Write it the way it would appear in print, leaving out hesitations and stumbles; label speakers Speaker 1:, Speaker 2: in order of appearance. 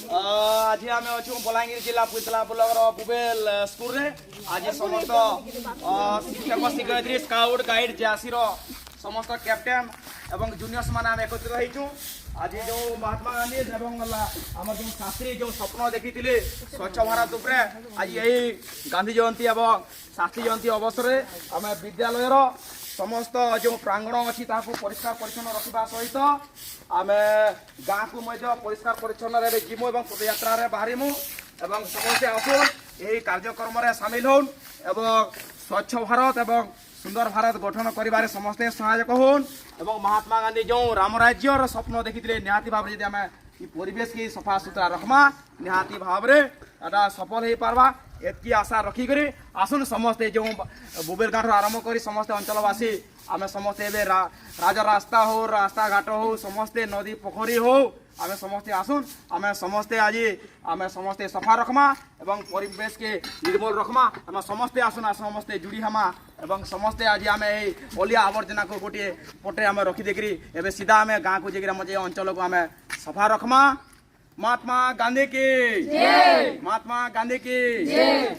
Speaker 1: आज आम अच्छु बलांगीर जिला पुतला ब्लॉक बुबेल स्कूल रे आज समस्त शिक्षक शिक्षयित्री स्काउट गाइड जासी समस्त कैप्टेन एवं जूनियर्स मान आम एकत्रित होइछु। आज जो महात्मा गांधी एवं आम जो शास्त्री जो स्वप्न देखी स्वच्छ भारत उपरे आज यही गांधी जयंती एवं शास्त्री जयंती अवसर में आम विद्यालय समस्त जो प्रांगण अच्छी परिष्कार परिच्छन्न रखा सहित आम गाँ को परिष्कार परिच्छन जीमु और पदयात्रा बाहरीमु एवं समस्ते आसुन यही कार्यक्रम सामिल होन एवं स्वच्छ भारत एवं सुंदर भारत गठन कर समस्ते सहायक होन एवं महात्मा गांधी जो राम राज्यर स्वप्न देखी निहाती भाव में आम परिवेश की सफा सुतरा रखमा निहाती भाव में सफल हो पार्बा एतकी आशा रखिक आसुन समस्ते जो बुबेल गाँठ आरंभ कर समस्ते अंचलवासी आम समस्ते राज रास्ता हो रास्ता घाट हो समस्ते नदी पोखरी हो आम समस्ते आसुन आम समस्ते आज आम समस्ते सफा रखमा एवं परिवेश के निर्मल रखमा आम समस्ते आसुन समस्ते जुड़ी हमा एवं समस्ते आज आम अलिया आवर्जना को गोटे पटे आम रखिदेकरी एवं सीधा आम गाँव को जाकर अंचल को आम सफा रखमा। महात्मा गांधी की जय। महात्मा गांधी की जय।